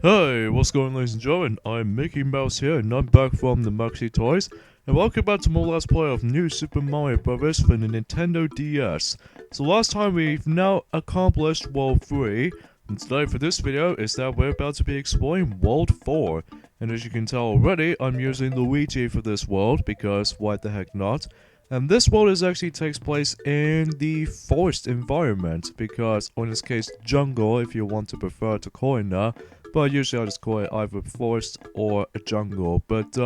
Hey, what's going on, ladies and gentlemen? I'm Mickey Mouse here, and I'm back from the Maxi Toys, and welcome back to more Let's Play of New Super Mario Bros. For the Nintendo DS. So last time we've now accomplished World 3, and today for this video is that we're about to be exploring World 4. And as you can tell already, I'm using Luigi for this world, because why the heck not? And this world actually takes place in the forest environment, because, or in this case, jungle, if you want to prefer to call it that. But usually I just call it either forest or a jungle. But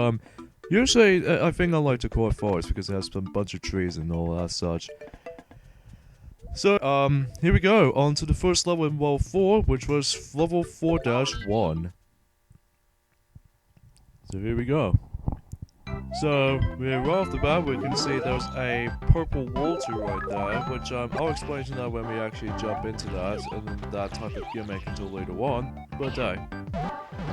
usually I think I like to call it forest because it has a bunch of trees and all that such. So here we go, on to the first level in World 4, which was level 4-1. So here we go. So, right off the bat, we can see there's a purple water right there, which I'll explain to that when we actually jump into that, and that type of gimmick until later on, but hey.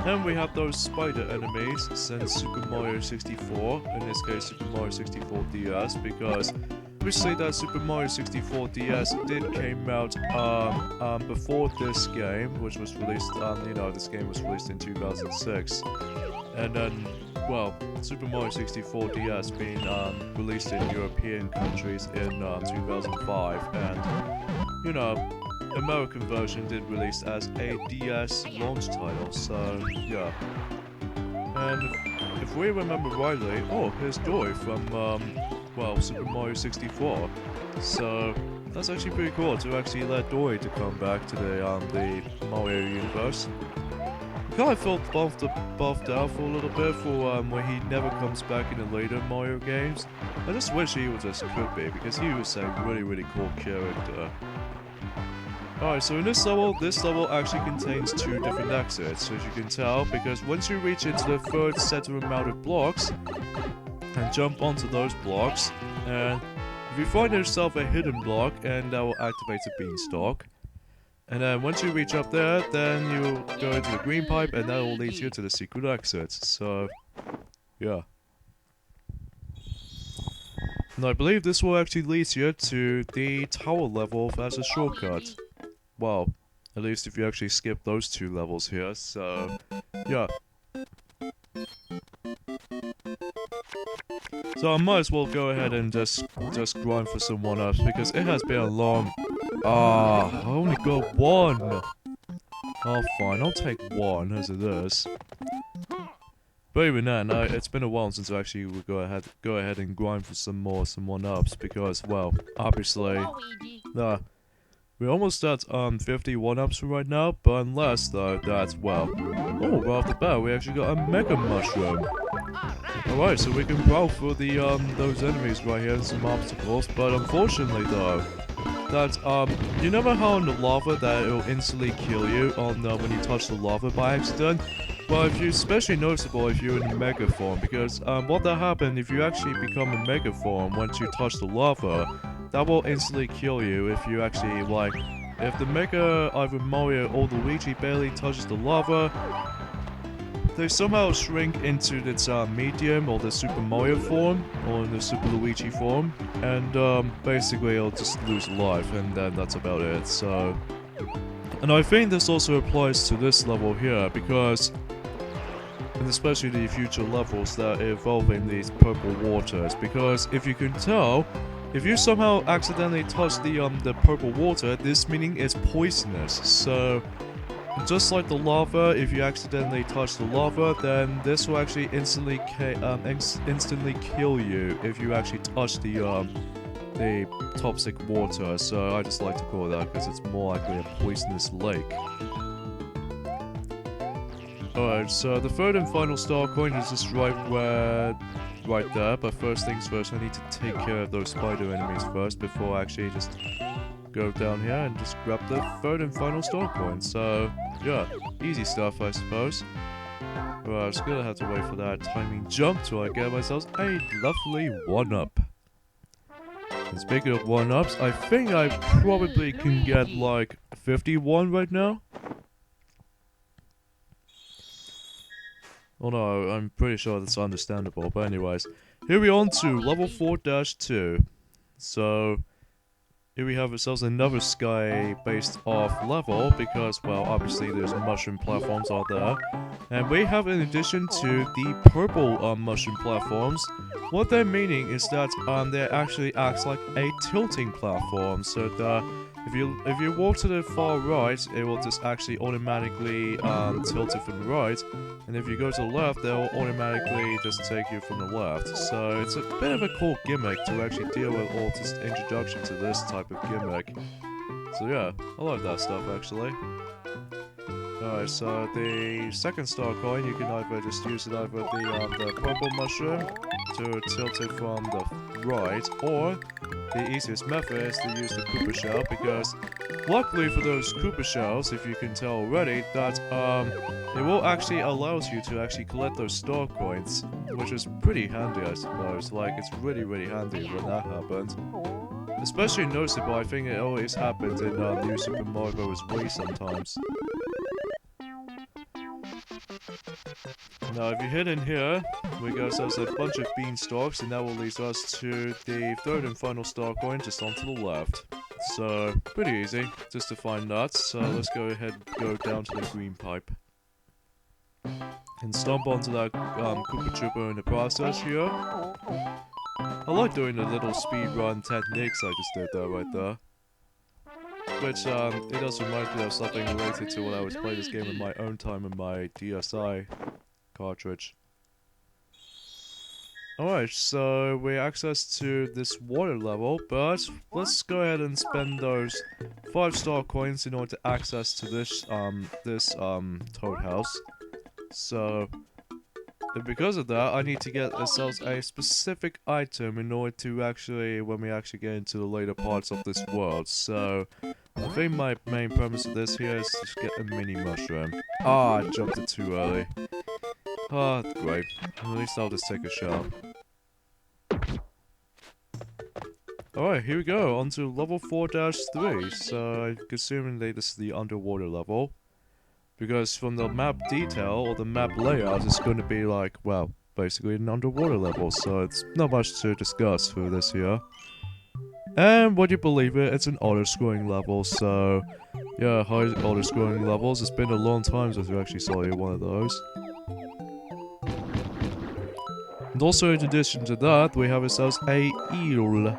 Then we have those spider enemies since Super Mario 64, in this case Super Mario 64 DS, because we see that Super Mario 64 DS did came out before this game, which was released, this game was released in 2006. And then, well, Super Mario 64 DS being released in European countries in 2005, and, American version did release as a DS launch title, so, yeah. And if we remember rightly, oh, here's Dory from, Super Mario 64. So, that's actually pretty cool to actually let Dory to come back to the Mario universe. Kind of felt buffed out for a little bit for when he never comes back in the later Mario games. I just wish he was as could be, because he was a really cool character. Alright, so in this level actually contains two different exits, as you can tell, because once you reach into the third set of amount of blocks, and jump onto those blocks, and if you find yourself a hidden block, and that will activate the beanstalk. And then once you reach up there, then you go into the green pipe, and that will lead you to the secret exits. So, yeah. And I believe this will actually lead you to the tower level as a shortcut. Well, at least if you actually skip those two levels here, so, yeah. So I might as well go ahead and just grind for some 1-ups, because it has been a long... I only got one! Oh fine, I'll take one as it is. But even then, it's been a while since I actually would go ahead and grind for some 1-ups, because, well, obviously, we're almost at 50 1-ups right now, but unless though that's, well, oh, right off the bat we actually got a Mega Mushroom. Alright, so we can prowl for the those enemies right here and some obstacles, but unfortunately though, that you know how in the lava that it will instantly kill you on when you touch the lava by accident? Well, if you, especially noticeable if you're in a Mega Form, because what will happen if you actually become a Mega Form once you touch the lava, that will instantly kill you if you actually, like, if the Mega, either Mario or Luigi barely touches the lava, they somehow shrink into its medium, or the Super Mario form, or the Super Luigi form, and basically it'll just lose life, and then that's about it, so... And I think this also applies to this level here, because... and especially the future levels that evolve in these purple waters, because if you can tell, if you somehow accidentally touch the purple water, this meaning it's poisonous, so... just like the lava, if you accidentally touch the lava, then this will actually instantly kill you if you actually touch the toxic water. So I just like to call it that because it's more likely a poisonous lake. Alright, so the third and final star coin is just right there. But first things first, I need to take care of those spider enemies first before I actually just go down here and just grab the third and final star coin. So, yeah, easy stuff, I suppose. Well, I'm just gonna have to wait for that timing jump till I get myself a lovely 1-up. And speaking of 1-ups, I think I probably can get like 51 right now. Oh no, I'm pretty sure that's understandable, but anyways. Here we on to level 4-2. So... here we have ourselves another sky-based off level because, well, obviously there's mushroom platforms out there. And we have, in addition to the purple mushroom platforms, what they're meaning is that they actually acts like a tilting platform. So that if you walk to the far right, it will just actually automatically tilt it from the right, and if you go to the left, it will automatically just take you from the left. So it's a bit of a cool gimmick to actually deal with all this introduction to this type of gimmick. So yeah, I like that stuff actually. Alright, so the second star coin, you can either just use it either the purple mushroom to tilt it from the right, or the easiest method is to use the Koopa shell, because luckily for those Koopa shells, if you can tell already, that it will actually allows you to actually collect those star coins, which is pretty handy, I suppose. Like, it's really handy when that happens. Especially noticeable, I think it always happens in New Super Mario Bros. Wii sometimes. Now, if you hit in here, we got ourselves a bunch of beanstalks, and that will lead us to the third and final star coin just onto the left. So, pretty easy, just to find that. So let's go ahead and go down to the green pipe. And stomp onto that Koopa Troopa in the process here. I like doing the little speedrun techniques I just did there, right there. Which, it does remind me of something related to when I was playing this game in my own time in my DSi cartridge. Alright, so we access to this water level, but let's go ahead and spend those 5-star coins in order to access to this Toad House. So, and because of that, I need to get ourselves a specific item in order to actually, when we actually get into the later parts of this world. So, I think my main premise of this here is to get a mini mushroom. Ah, I jumped it too early. Ah, great. At least I'll just take a shot. Alright, here we go, on to level 4-3. So, I'm assuming that this is the underwater level. Because from the map detail, or the map layout, it's going to be like, well, basically an underwater level. So, it's not much to discuss for this here. And would you believe it, it's an auto-scrolling level, so yeah, high auto-scrolling levels. It's been a long time since we actually saw one of those. And also, in addition to that, we have ourselves a eel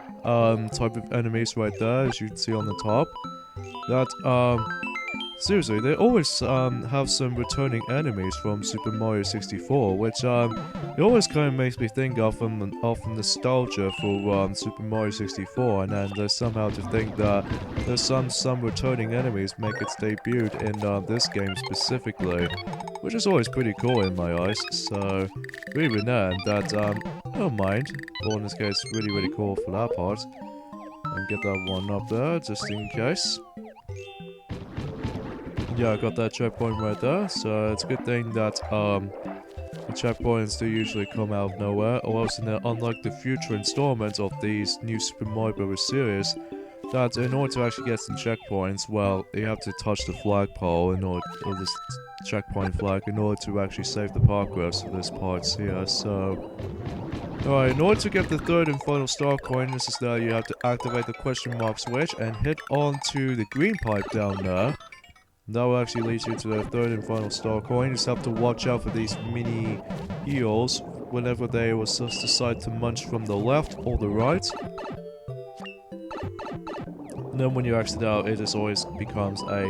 type of enemies right there, as you can see on the top. That seriously, they always have some returning enemies from Super Mario 64, which it always kind of makes me think of nostalgia for Super Mario 64, and then there's somehow to think that there's some returning enemies make its debut in this game specifically, which is always pretty cool in my eyes. So even then, that I don't mind. Well, in this case, really cool for that part, and get that one up there just in case. Yeah, I got that checkpoint right there, so it's a good thing that the checkpoints do usually come out of nowhere, or else unlike the future installments of these new Super Mario Bros. Series, that in order to actually get some checkpoints, well, you have to touch the flagpole in order, or this checkpoint flag, in order to actually save the progress for this parts here, so... Alright, in order to get the third and final star coin, this is that you have to activate the question mark switch and hit onto the green pipe down there. That will actually lead you to the third and final star coin. You just have to watch out for these mini eels whenever they will just decide to munch from the left or the right. And then when you exit out, it just always becomes a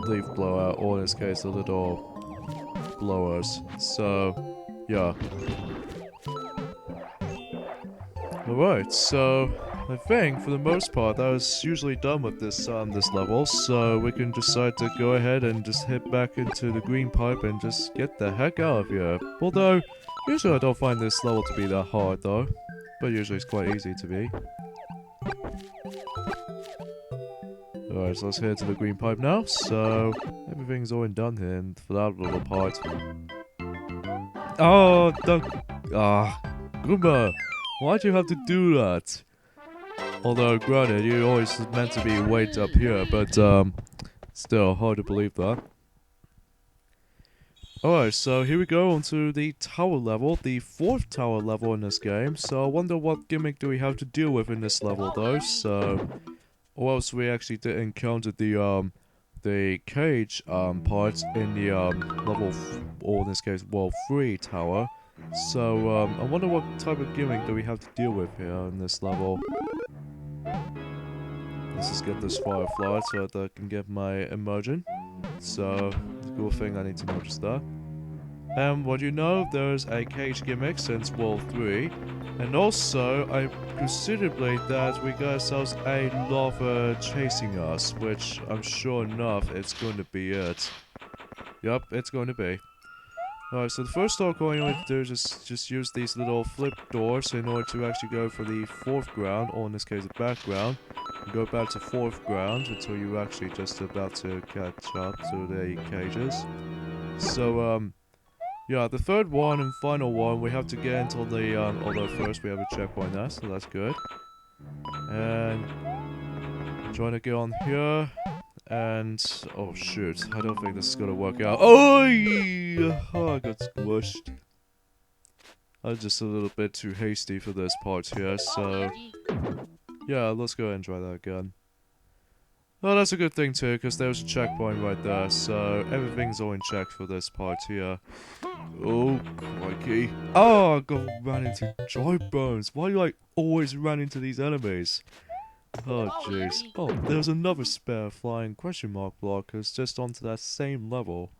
leaf blower, or in this case, a little blowers. So, yeah. Alright, so I think for the most part I was usually done with this this level, so we can decide to go ahead and just hit back into the green pipe and just get the heck out of here. Although, usually I don't find this level to be that hard though, but usually it's quite easy to be. Alright, so let's head to the green pipe now, so everything's all done here for that little part. Oh, Goomba! Why'd you have to do that? Although, granted, you always meant to be way up here, but, still, hard to believe that. Alright, so here we go onto the tower level, the 4th tower level in this game. So I wonder what gimmick do we have to deal with in this level, though, so... or else we actually did encounter the cage parts in the or in this case world 3 tower. So I wonder what type of gimmick do we have to deal with here in this level. Let's just get this firefly so that I can get my immersion. So the cool thing I need to notice that. And what you know, there's a cage gimmick since world 3. And also, I considerably that we got ourselves a lava chasing us, which I'm sure enough it's going to be it. Yup, it's going to be. Alright, so the first door going on to do is just use these little flip doors in order to actually go for the 4th ground, or in this case the background. And go back to 4th ground until you're actually just about to catch up to the cages. So, yeah, the 3rd one and final one, we have to get until the, although first we have a checkpoint there, so that's good. And trying to get on here, and, oh shoot, I don't think this is gonna work out. Oh, I got squished. I was just a little bit too hasty for this part here, so, yeah, let's go ahead and try that again. Oh, that's a good thing too, because there's a checkpoint right there, so everything's all in check for this part here. Oh, crikey. Oh, I got ran into dry bones. Why do I always run into these enemies? Oh, jeez. Oh, there's another spare flying question mark blockers just onto that same level.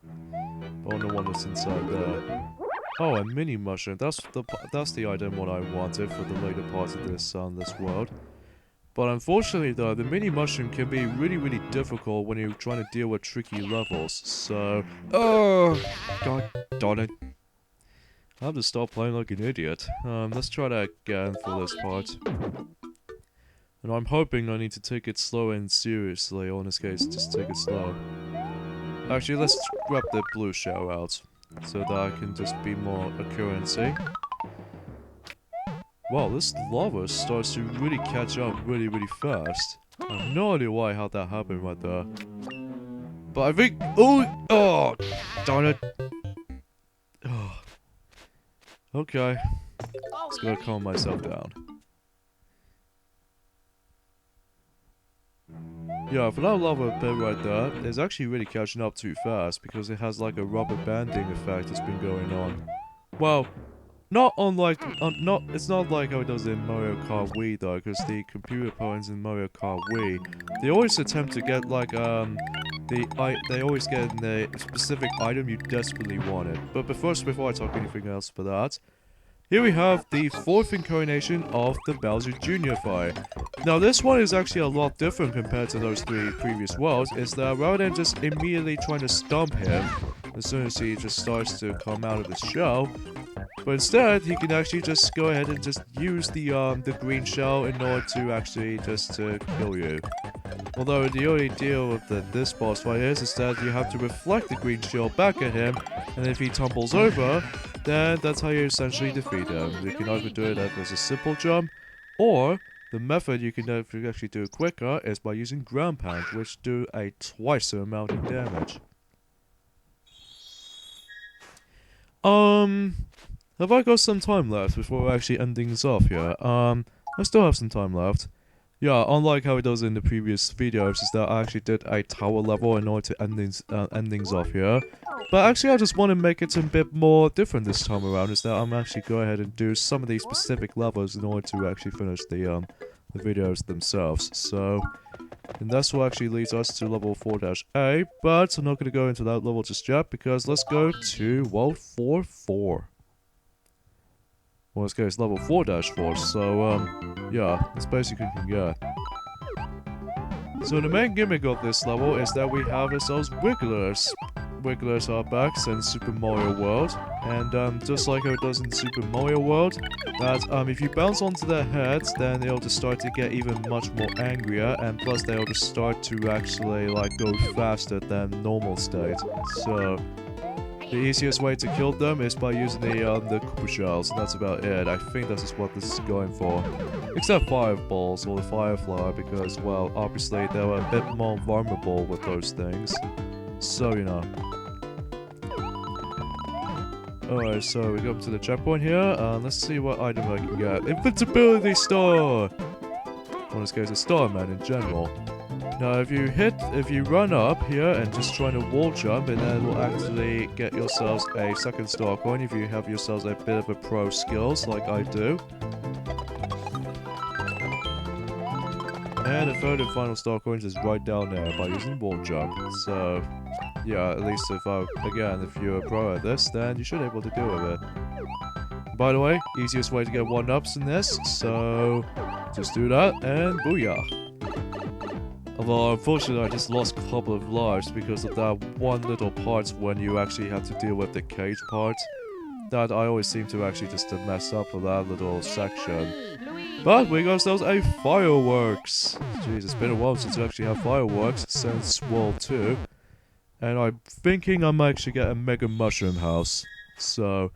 Oh, no one that's inside there. Oh, a mini mushroom. That's the item what I wanted for the later parts of this world. But unfortunately though, the mini mushroom can be really difficult when you're trying to deal with tricky levels, so... Oh! God darn it. I have to stop playing like an idiot. Let's try that again for this part. And I'm hoping I need to take it slow and seriously, or in this case, just take it slow. Actually, let's grab the blue shell out, so that I can just be more accuracy. Wow, this lava starts to really catch up really fast. I have no idea how that happened right there. But I think... Oh, darn it. Oh. Okay. Just gotta calm myself down. Yeah, for that lava pit right there, it's actually really catching up too fast because it has like a rubber banding effect that's been going on. Well, not unlike, it's not like how it does in Mario Kart Wii though, because the computer opponents in Mario Kart Wii, they always attempt to get like, they always get the specific item you desperately wanted. But before I talk anything else about that, here we have the 4th incarnation of the Bowser Jr. fight. Now this one is actually a lot different compared to those 3 previous worlds, is that rather than just immediately trying to stump him, as soon as he just starts to come out of the shell, but instead, he can actually just go ahead and just use the green shell in order to actually just kill you. Although the only deal with this boss fight is that you have to reflect the green shell back at him, and if he tumbles over, then that's how you essentially defeat him. You can either do it as a simple jump, or the method you can actually do quicker is by using ground pound, which do a twice the amount of damage. Have I got some time left before we actually end things off here? I still have some time left. Yeah, unlike how it does in the previous videos, is that I actually did a tower level in order to end things off here. But actually I just want to make it a bit more different this time around, is that I'm actually go ahead and do some of these specific levels in order to actually finish the videos themselves. So, and that's what actually leads us to level 4-A, but I'm not going to go into that level just yet, because let's go to World 4-4. Well, this case level 4-4, so, yeah, that's basically what you can get. So the main gimmick of this level is that we have ourselves Wigglers. Wigglers are back since Super Mario World, and just like how it does in Super Mario World, that if you bounce onto their heads, then they'll just start to get even much more angrier, and plus they'll just start to actually like go faster than normal state. So the easiest way to kill them is by using the Koopa shells, and that's about it. I think this is what this is going for. Except fireballs or the firefly, because, well, obviously they were a bit more vulnerable with those things. So, you know. Alright, so we go up to the checkpoint here. Let's see what item I can get. Invincibility Star! Well, in this case, a Starman in general. Now if you run up here and just try to wall jump, and then it will actually get yourselves a second star coin if you have yourselves a bit of a pro skills like I do. And the third and final star coins is right down there by using wall jump. So yeah, at least if you're a pro at this, then you should be able to deal with it. By the way, easiest way to get 1-ups in this, so just do that and booyah. Although, unfortunately, I just lost a couple of lives because of that one little part when you actually have to deal with the cage part. That I always seem to actually just mess up with that little section. But we got ourselves a fireworks! Jeez, it's been a while since we actually had fireworks, since World 2. And I'm thinking I might actually get a Mega Mushroom House. So,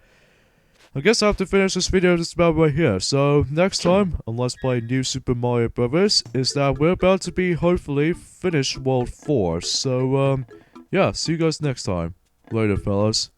I guess I have to finish this video just about right here. So, next time, on Let's Play New Super Mario Brothers, is that we're about to be, hopefully, finish World 4. So, yeah, see you guys next time. Later, fellas.